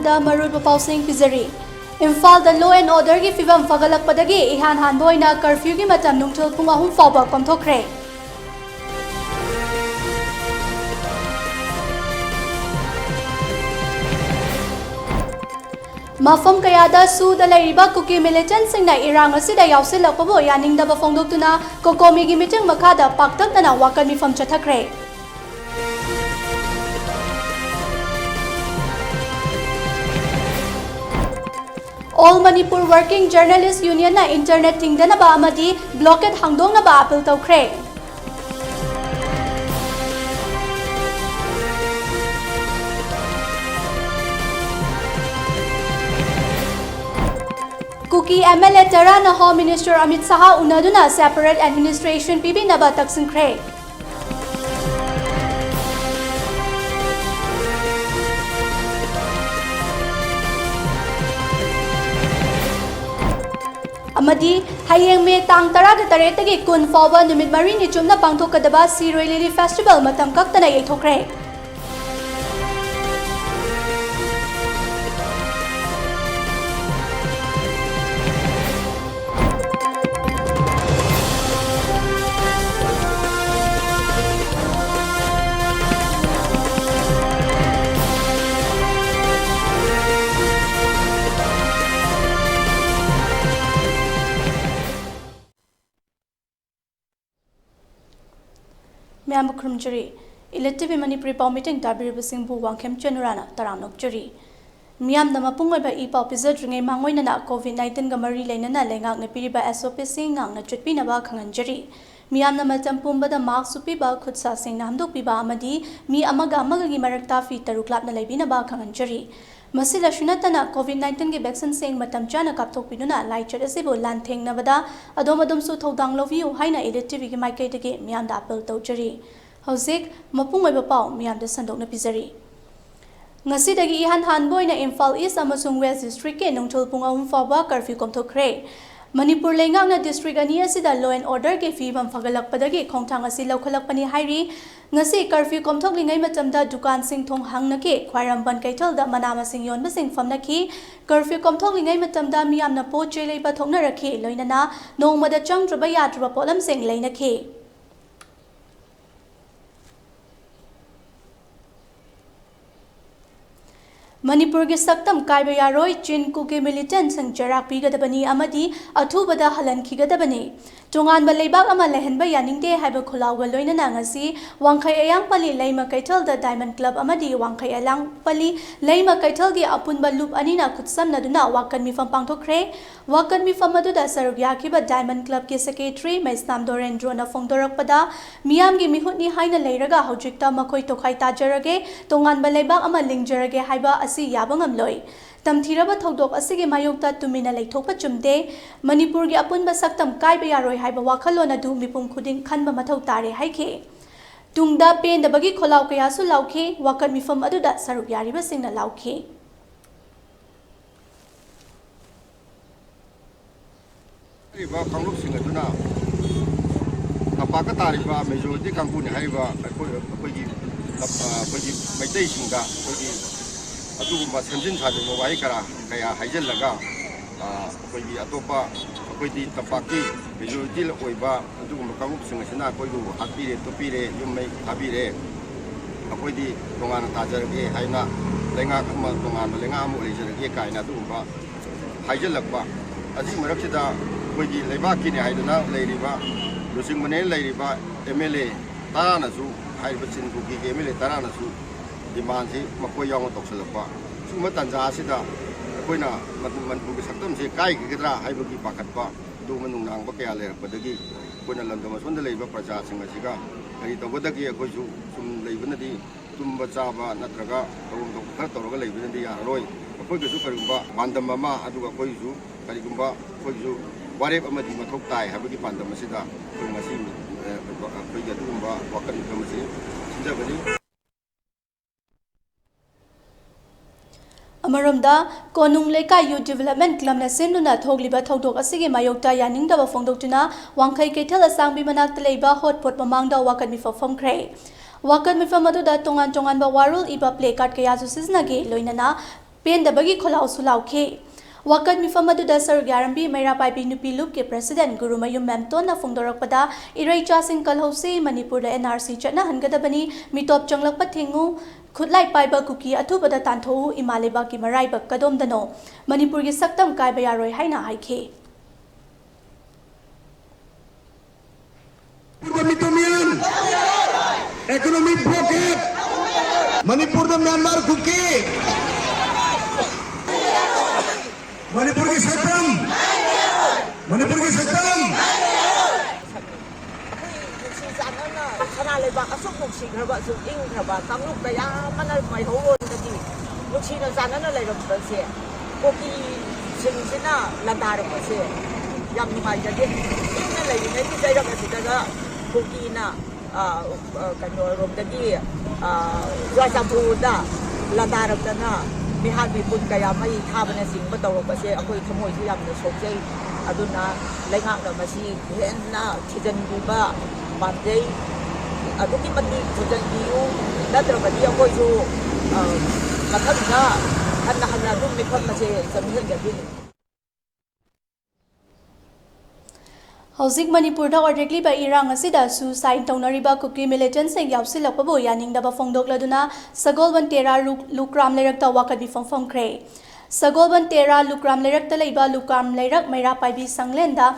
ꯑꯃꯗ ꯃꯔꯨꯑꯣꯏꯕ ꯄꯥꯎꯁꯤꯡ ꯄꯤꯖꯔꯤ꯫ ꯏꯝꯐꯥꯜꯗ ꯂꯣ ꯑꯦꯟ ꯑꯣꯔꯗꯔꯒꯤ ꯐꯤꯚꯝ ꯐꯒꯠꯂꯛꯄꯗꯒꯤ ꯏꯍꯥꯟ ꯍꯥꯟꯕ ꯑꯣꯏꯅ ꯀꯔꯐ꯭ꯌꯨꯒꯤ ꯃꯇꯝ ꯅꯨꯡꯊꯤꯜ ꯄꯨꯡ 3 ꯐꯥꯎꯕ ꯀꯣꯝꯊꯣꯛꯈ꯭ꯔꯦ꯫ ꯃꯐꯝ ꯀꯌꯥꯗ ꯁꯨꯗ ꯂꯩꯔꯤꯕ ꯀꯨꯀꯤ ꯃꯤꯂꯤꯇꯦꯟꯠꯁꯤꯡꯅ ꯏꯔꯥꯡ ꯑꯁꯤꯗ ꯌꯥꯎꯁꯤꯜꯂꯛꯄꯕꯨ ꯌꯥꯅꯤꯡꯗꯕ ꯐꯣꯡꯗꯣꯛꯇꯨꯅ ꯀꯣꯀꯣꯃꯤꯒꯤ ꯃꯤꯇꯤꯡ ꯃꯈꯥꯗ ꯄꯥꯛꯇꯛꯅꯅ ꯋꯥꯀꯠ ꯃꯤꯐꯝ ꯆꯠꯊꯈ꯭ꯔꯦ꯫ All Manipur Working Journalists Union na internet tingdanaba amadi blockade hangdongnaba appeal tawkhre. Kuki MLA Tara na Home Minister Amit Saha unaduna separate administration pibinaba taksinkhre. Amadi hayeng me tang 18 tagi kun fawba numit mari ni chumna pangthokadaba Siroi Lily Festival matam kaktana yaithokre. Khurumjari ELITETV Manipuri Pau Meeting Tabiribasingbu Wangkhem Chanura na taramnokjari Miam na mapungay ba ipaw pizadringay mangoy na COVID-19 ga mari lainana lengak na piriba SOP singang na chutpi na ba kanganjari Miam na matampumba da mark supi ba khutsa sing na hamdok piba amadi mi amaga amagagi marakta fi taruklap na laibi na ba kanganjari Masila shunatana COVID-19 ge vaccine sing matam chana kapthok pinuna lai chat asibo lan theng na bada adom su thodang loviu haina ELITETV ge maikai dege miam da appeal tawjari Hauzik mapungay ba pau miyam da sandok na pizari. Ngasi dagi ihan hanbo na Imphal East amasung West District ke nungthul pung 3 fawba curfew komthokre. Manipur lengak na district ani asida law and order ke fibam fagalakpadagi khongthang asi lawkhalakpani hairi ngasi curfew komthoklingai matamda dukan sing thong hangnake khwairamban kaithal da manama sing yonba sing famnaki curfew komthoklingai matamda miyamna poche leiba thokna rakhi loinana nongmada changdraba yadraba polam sing leinakhe. Manipur ge saktam kaiba yaroi chin kuki militant sang jarak pigadabani amadi athubada halan khigadabani tongan ba leibak ama lehenba yaningde haiba khulawga loinana ngasi Wangkhem ayang pali leima kaithal da Diamond Club amadi Wangkhem alang pali leima kaithal ge apunba loop anina khutsamna duna wakan mifam pangthokre wakan mifam aduda saruk yakiba Diamond Club ke secretary Maisnam Dorendro na phongdorakpada miyam ge mihutni haina leiraga hojikta makhoi tokhai tajarage tongan ba leibak ama lingjarage haiba asi yabangam loi tamthiraba thodok asige mayokta tumina leithokpa chumde Manipur gi apunba saktam kaiba yaroi haiba wakhalona du mipum khuding khanba mathau tare haike tungda pendabagi kholaw kaya su laukhe wakan mifam aduda saruk yariba singna laukhe riba kanglup singaduna apaka tariba majority kangkuni haiba akoigi maitai singa akoigi अदुगुम्बा सेमजिन साजिबा वाई कया हाइजल्लगा अखोइगी अतोपा अखोइदी तपाकी majority ओइबा अदुगुम्बा कांगुपसिंग असिना अखोइगु हापीरे तोपीरे युम्मै हाबीरे अखोइदी तोंगान ताजरगे हाइना लेंगा अमा तोंगान लेंगा अमु लेजरगे काइना अदुगुम्बा हाइजल्लकबा अजि मरक्सिदा अखोइगी लेबाकीने हाइदना लेरिबा लुसिंगमने लेरिबा MLA तारानासु हाइबा चिनगुगी MLA तारानासु demand si makoy yaw toksalakpa suma tanja asida koina Manipur gi saktam se kai gidra haibagi pakatpa du manung nang ba kaya lerakpadagi koina landama sonda leiba praja singa siga kari tawdagi akoi su sum leibnadi tumba chaba natraga tawum tok khar tawraga leibnadi yaroi akoi gi su karigumba bandam ama aduga koi su karigumba koi su warep amadi mathok tai habagi bandam asida koi ngasi koi gi adugumba wakan kamasi sinjabani Amaromda konung leka youth development club na senduna thogliba thodok asige mayokta yaningdaba phongdoktuna Wangkhem kaithal asangbi manakta leiba hotpot mamangda wakan mifam famkhre wakan mifam aduda tongan ba warul iba play card kaya su siznage loinana पेंदबगी खोलाउ सुलाउखे वाकत मिफम अदुदा सरग यारंबी मैरा पाइबी नुपी loop के president Gurumayum मेमतोन फोंदोरकपदा इरैचा Singh कलहौसे Manipur NRC चटना हनगदबनी मिटोप चंगलकप थेंगु खुदलाई पाइबा cookie अथुबदा तांथो इमालेबा की मराइबक कदोमदनो मणिपुर की सक्तम कायबा यारोय हाइना हाइखे economic blockade Manipur the Myanmar kuki Manipur ki saktam Sana leba kasuk muksi kerba suking kerba kamluk daya mana mai hawon tadi muksi na sana na leba berse koki sina landar berse yang mai jadi ini lagi nanti saya kasi daga koki na kanyo rom tadi jasa buda landar dana mihal bipun kaya mai thabana sing batau berse aku khamoi si yang na sokjai aduna lenga na masi henna thijan buba mandai aduki mati thujan biu natrabadi akoisu mathanga hanna dum mikham mase samhen gadi Houzik Manipur da directly by Irang asida suicide taunariba kuki militant sing yausilakpabu yaningdaba fongdokladuna Sagolban Tera Lukram Lerakta Wakabi Fongkre Sagolban Tera Lukram Lerakta Leiba Lukram Lerak Maira Paibi Sanglenda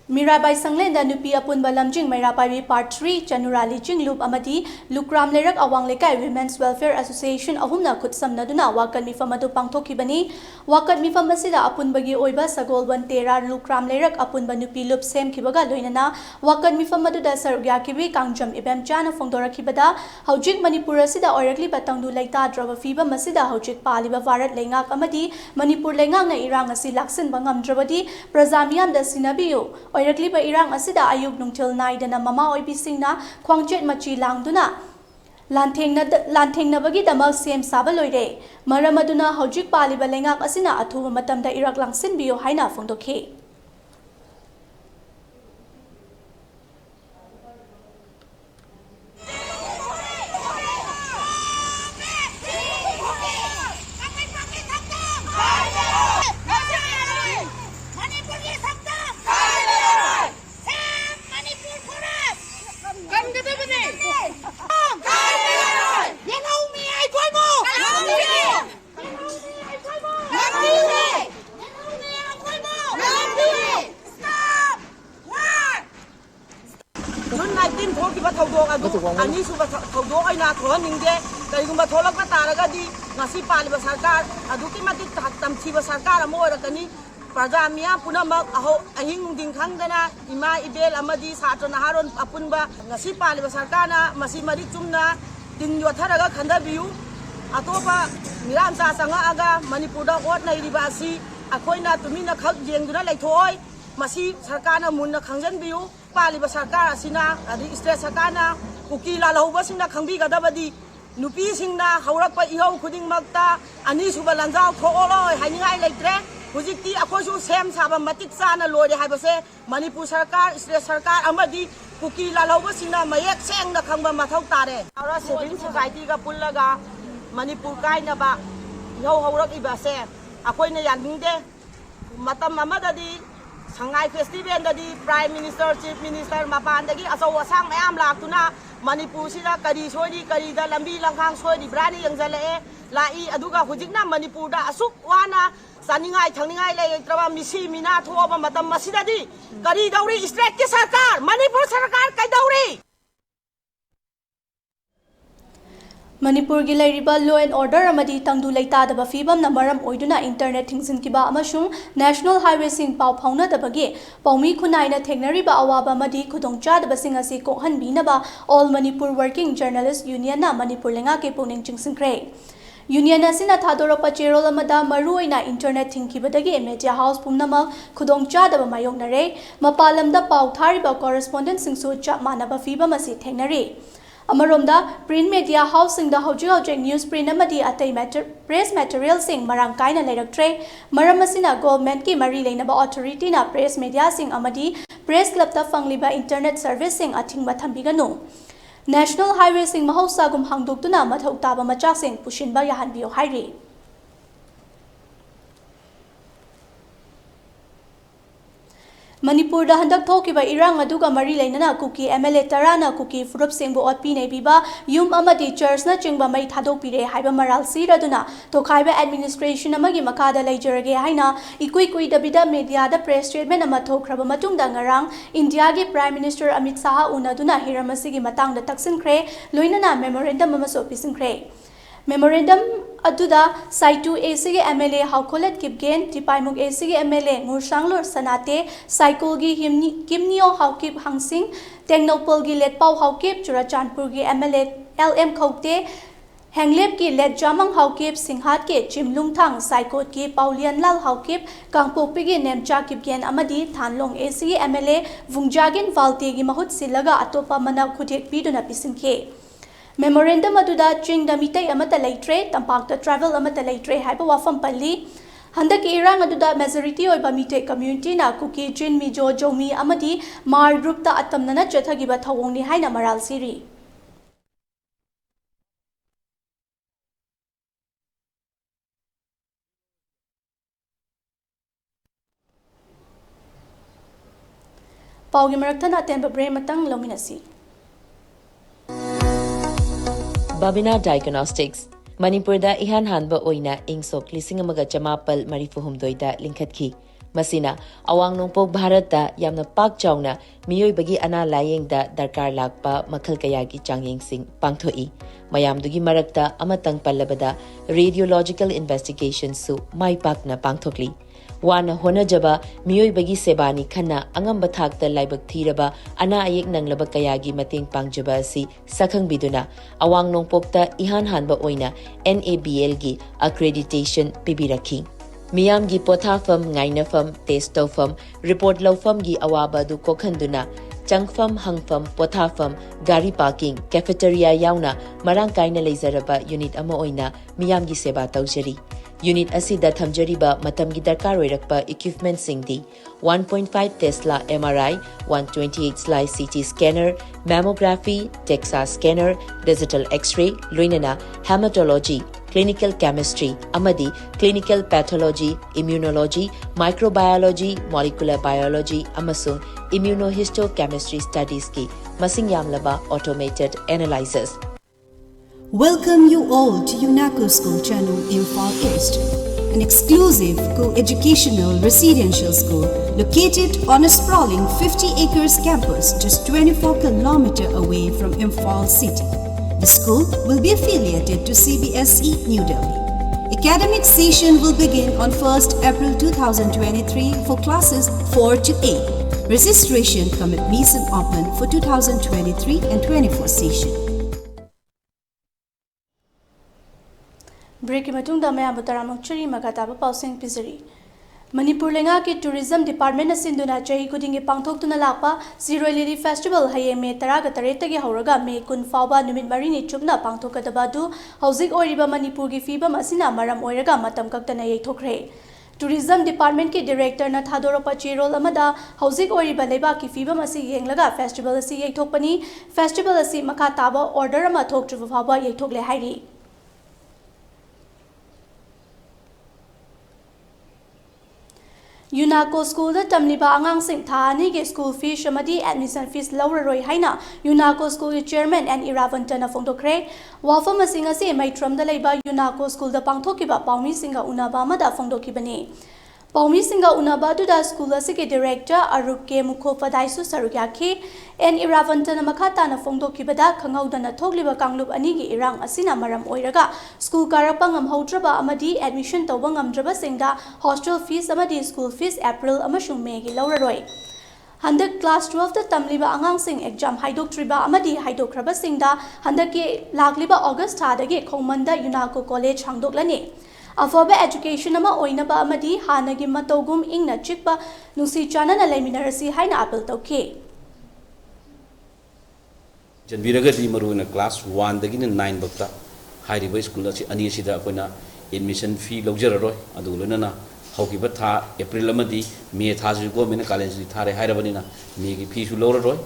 Mirabai Sanglenda Nupi Apun Balamjing Mairapai Part 3 Chanura Lijing Loop Amadi Lukram Lerak Awang Lekai Women's Welfare Association Ahumna Kutsam Naduna Wakan Mifamadu Pangtokibani Wakan Mifamasida Apun Bagi Oiba Sagolban Tera Lukram Lerak Apun Banupi Loop Sem Kibaga Loinana Wakan Mifamadu da Sarugyakibi Kangjam Ibem Jana Fongdora Kibada Haujik Manipur Sida Orakli Batangdu Laita Drava Fiba Masida Haujik Paliba Varat Lengak Amadi Manipur Lengang na Irang Asi Laksin Bangam Dravadi Prazamiam da Sinabiyo Oirakli ba Irang asida ayub nungtil naidana mama oibisingna khwangchet machi langduna lanthengna bagi damal sem saba loire maramaduna hojik paliba lengak asina athuba matamda Iraq langsin biyo haina fongdokhe Ani suba thawdo aina thohaningde kaigumba tholakpa taragadi ngasi paliba sarkar aduki mati tamchiba sarkar amo orakani prajamia punamak aho ahing dingkhangdana ima ibel amadi satra naharon apunba ngasi paliba sarkarna masi mari chumna tin yotharaga khandabiu atopa miramcha sanga aga manipurda ot nairiba asi akoina tumina khak jengduna laithoi masi sarkarna munna khangjanbiu paliba sarkar asina adi state sarkarna kuki lalauba singna khangbi gadabadi nupi singna haurakpa ihau khuding makta ani suba lanjau tholoi haningai leitre hujikti akosu sem saba matik sana lode haibase Manipur sarkar state sarkar amadi kuki lalauba singna mayek sengna khangba mathau tare aura civil society ga pullaga Manipur kaina ba ihau haurak ibase akoina yaningde matam amadadi Sangai festival dadi Prime Minister, Chief Minister, mapan dagi asaw asang mayam laktuna Manipur sida kari sodi kari da lambi langkang sodi brani yang jalae lai aduga hujikna Manipur da asuk wana saningai thangningai le trawa misi mina thoba matam masidadi kari dauri state ki sarkar Manipur sarkar kai dauri Manipur gi lairiba law and order amadi tangdu leita daba fibam na maram oiduna internet thingsin kiba amashung national highway sing pau phauna dabagi paumi khunaina thengnariba awaba amadi khudongcha daba sing asi kokhan binaba all Manipur working journalist union na Manipur lenga ke puning chingsinkre union asina thadorapa cherol amada maruoina internet thingkibadagi media house pumnama khudongcha daba mayongnare mapalamda pau thariba correspondent singsu chap manaba fibam asi thengnari Amaromda print media housing the hojik news print amadi atai press material sing marang kaina leiraktre maramasina government ki mari leinaba authority na press media sing amadi press club ta fangliba internet service sing athing mathambiganu national highway sing mahausa gum hangdoktuna mathau taba machak sing pushinba yahanbiyo hairi Manipur da handak thokiba irang aduga mari leinana kuki MLA tarana kuki furup singbu otpi nei biba yum amadi church na chingba mai thadok pire haiba maral siraduna to khaiba administration amagi makada leijarage haina ikui kui dabida media da press statement ama thokraba matungda ngarang India gi Prime Minister Amit Shah unaduna hiramasigi matang da taksinkhre loinana memorandum ama sopisinkhre Memorandum aduda Saitu AC MLA Haukolet Kipgen Tipaimuk AC MLA Ngursanglor Sanate Cycle gi Kimnio Haukip Hangsing Technopol gi Letpau Haukip Churachandpur gi MLA LM Khokte Hanglep ki Let Jamang Haukip Singhat ke Chimlungthang Saikot ki Paulian Lal Haukip Kangpokpi gi Nemcha Kipgen Amadi Thanlong AC MLA Vungjagin Valte gi Mahut Silaga Atopa Mana Khutek Piduna Pisinke Memorandum aduda ching da mitai amata leitre tampak da travel amata leitre haiba wafam palli handak irang aduda majority oiba mitai community na kuki chin mijo jomi amadi mar group ta atamnana chathagiba thawongni haina maral siri Paugi marakthana temba bre matang lominasi Babina Diagnostics Manipur da ihan hanba oina ingsok lisingamaga chamapal marifuhumdoi da linkhatki masina awang nongpok Bharat da yamna pak chawna miyoi bagi ana layeng da darkar lakpa makhal kaya gi changyeng sing pangthoi mayamdugi marakta amatang pallabada radiological investigation su mai pakna pangthokli wana hona jaba miyoi bagi sebani khana angamba thakta laibak thiraba ana ayek nanglaba kayagi mating pangjaba si sakhang biduna awang nongpokta ihan hanba oina NABL gi accreditation pibirakhi miyam gi pothafam ngainafam testofam report lawfam gi awaba du kokhanduna changfam hangfam pothafam gari parking cafeteria yauna marang kaina leizaraba unit ama oina miyam gi seba tawjari Unit asida thamjariba matamgi darkar oirakpa equipment singdi 1.5 Tesla MRI, 128 slice CT scanner, mammography, DEXA scanner, digital X-ray, loinana hematology, clinical chemistry, amadi clinical pathology, immunology, microbiology, molecular biology, amasung immunohistochemistry studies ki masing yamlaba automated analyzers. Welcome you all to UNACO School Channel Imphal East, an exclusive co-educational residential school located on a sprawling 50 acres campus just 24 kilometers away from Imphal city. The school will be affiliated to CBSE New Delhi. Academic session will begin on 1st April 2023 for classes 4 to 8. Registration come at Mason open for 2023 and 24 session. Break matungda mayam butaramang churi magataba pausing pizari. Manipur lenga ki tourism department na sinduna chahi kudingi pangthoktuna lakpa Zero Lily Festival haye me taraga taretagi hauraga me kun fauba numit marini chupna pangthokadaba du hauzik oiriba Manipur gi fibam asina maram oiraga matam kaktana yeithokre. Tourism Department ki Director na thadorapa chirol amada hauzik oiriba leba ki fibam asi yenglaga festival asi yeithokpani festival asi makha taba order ama thoktriba fauba yeithokle hairi. UNACO School da tamliba angang sing thani ge school fees amadi admission fees lawraroi haina UNACO School Chairman and Iravantana fongdokre wafam asing ase maitram da leiba UNACO School da pangthokiba paumi singa unaba amada fongdokibani paumi singa unaba du da school asige director Aruke Mukhopadaisu sarugyakhi and Iravantana makata na fongdokibada khangaudana thogliba kanglup anigi irang asina maram oiraga school karapa ngamhaudraba amadi admission tawba ngamdraba singda hostel fees amadi school fees April amashung May gi lawraroi handak class 12 da tamliba angang sing exam haidoktriba amadi haidokraba singda handaki lagliba August thadagi khongmanda UNACO College hangdoklani Afaba education ama oinaba amadi hanagi matogum ingna chikpa nusi chana na laiminarasi haina appeal tawke Janviragadi maruna class 1 dagina 9 bakta hairiba school asi ani sida akoina admission fee lawjararoi adulana haukiba tha April amadi May tha ju government college thare hairabanina May gi fee su lawraroi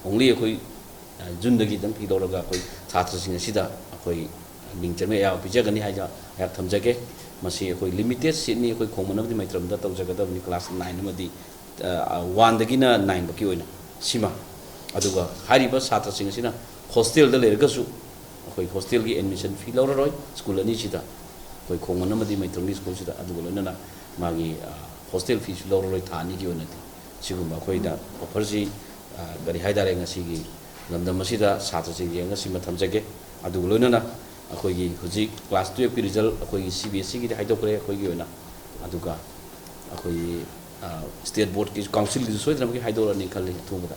only akoi June dagi dang fee lawraga akoi chhatra sing sida akoi mingchame ya pijagani haja ya thamjage masi akoi limited seat ni akoi khomana di maitram da tawjagadabni class 9 amadi 1 9 baki oina sima aduga hariba satra sing asina hostel da lergasu akoi hostel gi admission fee lawroi school ani chida koi khongana madi mai tongni school chida aduga lona magi hostel fee lawroi thani gi onati sigumba koi da offer ji gari haidare ngasi gi lamdam masida satra sing yang ngasi mathamjage aduga lona akoi gi huji class 12 result akoi gi CBSE gi haidokre akoi gi ona aduga akoi state board ki council ki soidra ki haidora ni khali thumada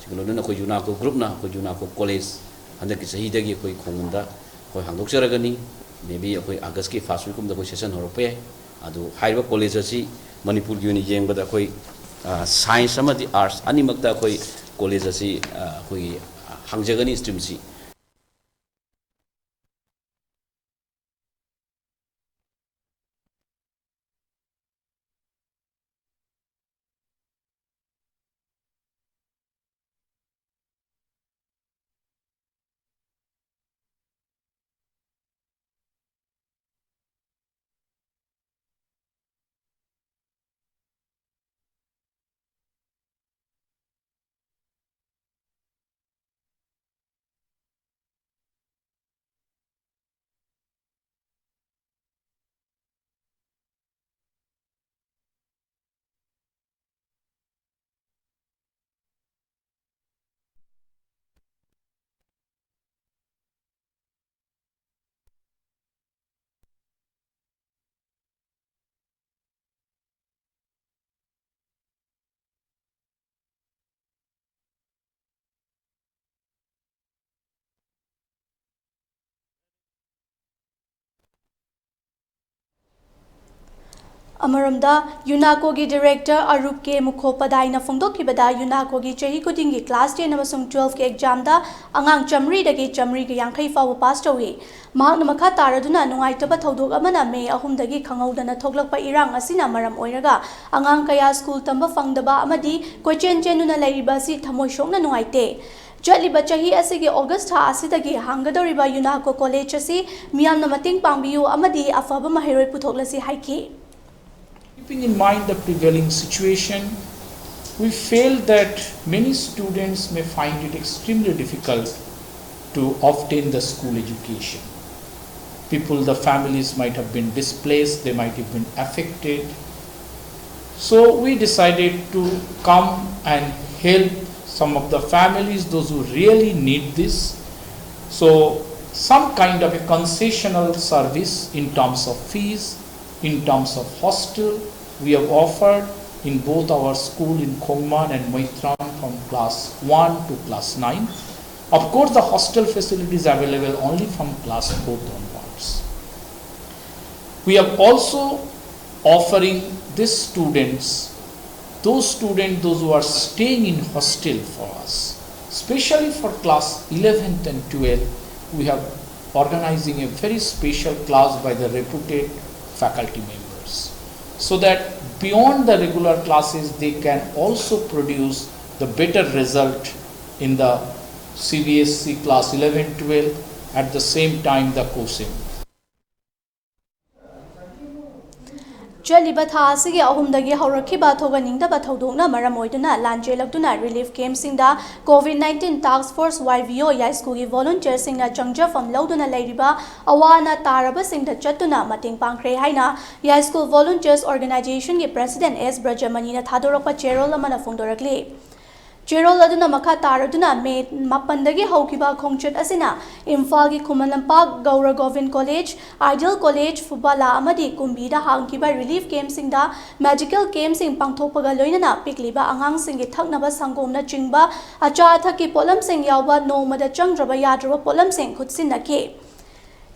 sigolo na koi juna ko group na koi juna ko college anda ki sahi dagi koi khongunda koi hangdok charagani maybe koi august ki first week kum da koi session horope adu haiba college asi manipur gi ni jeng bada koi science amadi arts ani makta koi college asi koi hangjagani stream si अमरमदा यूनाको की director अरूप के मुखोपाध्याय ना फोंदोखिबदा यूनाको की चही खुदिंग की class 10 अमसुंग 12 के exam दा अंगांग चमरी दगी चमरी के यांखै फाव पास तौई महाक मखा तारदुना नुंगाइतबा थौदोक अमना मे अहुम दगी खंगौदना थोगलकपा इरांग असिना मरम ओइरगा अंगांग कया स्कूल तंबा फंगदबा अमदी कोइचेन चेनुना लैरिबा सि थमोय सोकना नुंगाइते चलिबा चही असिगे ऑगस्ट था असिदगी हांगदोरिबा यूनाको कॉलेज असि मियामना मतिंग पांगबियु अमदी अफबा महैरोय पुथोकलसि हाइखि. Keeping in mind the prevailing situation, we feel that many students may find it extremely difficult to obtain the school education. The families might have been displaced, they might have been affected. So we decided to come and help some of the families, those who really need this. So some kind of a concessional service in terms of fees, in terms of hostel, we have offered in both our school in Khongman and Maitran from class 1 to class 9. Of course, the hostel facility is available only from class 4 onwards. We are also offering these students, those who are staying in hostel for us, especially for class 11th and 12th, we have organizing a very special class by the reputed faculty members, so that beyond the regular classes they can also produce the better result in the CBSE class 11-12 at the same time the COSIM. चलिबा था असिगे अहुमदगी हौरखिबा थोगनिंगदबा थौदोंना मरम ओइदुना लांजेलक्तुना relief camp सिंगदा कोविड-19 task force YVO या school की volunteer सिंगना चंगजफम लौदुना लैरिबा Awana तारबा सिंगदा चतुना मतिंग पांखरे हाइना या school volunteers organisation के president S ब्रजमणिना थादोरकपा चेरोल अमना फोंदोरकले. चेरोल अदुना मखा तारदुना मे मापंदगी हौकिबा खोंगचत असिना इम्फाल की खुमलंपाक Gour Govind College, Ideal College, फुबाला अमदी कुंबीदा हांकिबा रिलीफ कैम्प सिंगदा मेडिकल कैम्प सिंग पांगथोकपगा लोइनना पिकलिबा आंगांग सिंगी थकनबा संगोमना चिंगबा अचा अथकी पोलम सिंग यावबा नोमदा चंगद्रबा याद्रबा पोलम सिंग खुदसिननके.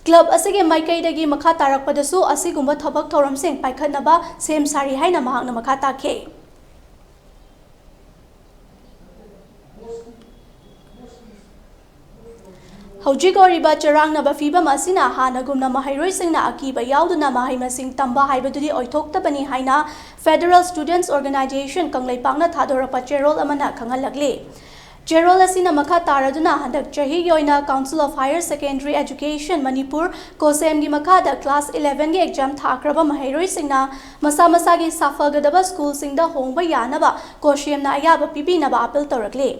क्लब असिगे माइकैदगी मखा तारकपदसु असिगुंबा थबक थौरम सिंग पाइखनबा सेम सारी हाइना महाकना मखा ताखे. हौजिक ओरिबा चरांगनबा फिबम असिना हानगुमना महैरोइसिंगना अकीबा याउदुना महैमसिंग तंबा हाइबदुदि ओइथोक्तबनी हाइना federal students organisation कंगलैपांगना थादोरपा चेरोल Amna खंगलगले. Gerald asina makha taraduna handak chahi yoina Council of Higher Secondary Education Manipur Kosem gi makha da class 11 gi exam thakraba mahairoi singna masa masa gi safagadaba school singda hongba yanaba kosem na ayaba pibinaba appeal torakle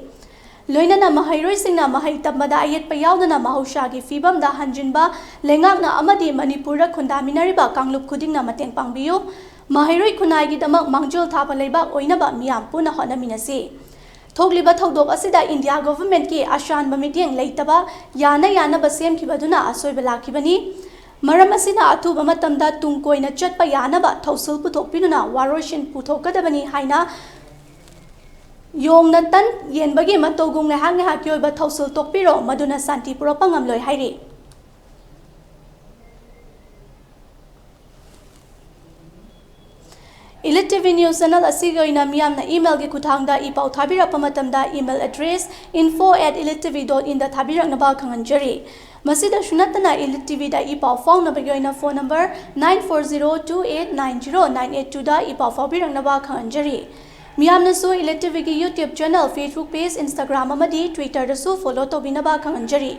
loinana mahairoi singna mahai tabmada ayet payaudana mahusha gi fibam da hanjinba lengakna amadi Manipur da khundaminariba kanglup khudingna mateng pangbiyu mahairoi khunai gi damak mangjol thapa leiba oinaba miyam puna honaminasi Thogliba Thodok asida India government ki Ashan Bamidiang Laitaba Yana Basem Kibaduna Asoy Balakibani Maramasina Atu Bamatamda Tunkoina Chatpa Yanaba Tosul Putopinuna Waroshin Putokadabani Haina Yong Natan Yenbagi Matogong Hang Hakyo but Tosul Topiro Maduna Santi Propangam Loy Hairi ELITETV News Channel asiga ina miyam na email gi kuthangda ipau thabirak pamatamda email address info@elitetv.in da thabirak na ba khanganjari masida shunatana ELITETV da ipau phone number gi ina phone number 9402890982 da ipau phabirak na ba khanganjari miyam na su ELITETV gi YouTube channel Facebook page Instagram amadi Twitter da su follow to bina ba khanganjari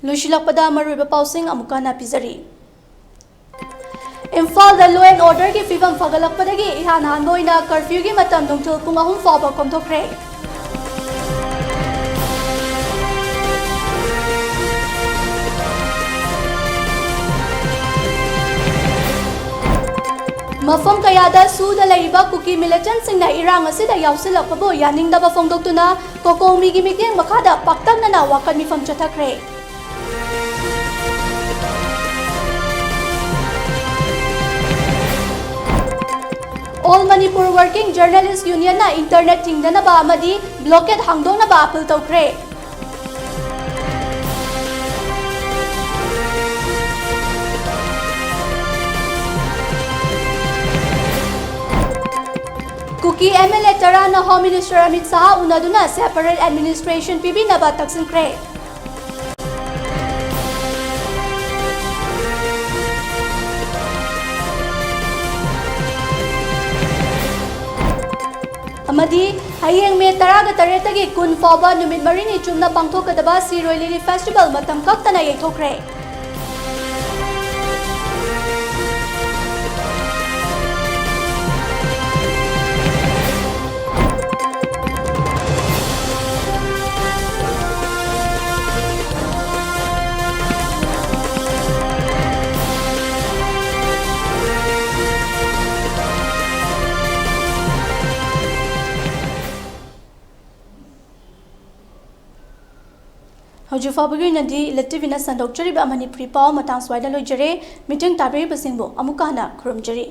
Lushilakpada Maruba Pausing Amukana Pizari Imphal the law and order gi fibam fagalakpadagi ihan hanboina curfew gi matam nungthul pung 3 fawba komthokre Mafam kayada suda laiba kuki militant singna irang asida yausilakpabo yaningdaba fongdoktuna kokomi gi miting makhada paktangna na wakan mifam chathakre All Manipur Working Journalists Union na internet tingdana ba amadi blockade hangdong na ba appeal tawkre Kuki MLA Tara na Home Minister Amit Saha unaduna separate administration PB na ba taksinkre Amadi hayeng me taraga taretagi kun fawba numit marini chumna pangthokadaba Siroi Lily Festival matam kaktana yaithokre Hauju fabagi nadi ELITETV na sandok chari ba Manipuri pau matang swaida loi jare meeting tabiri basingbo amukana khurumjari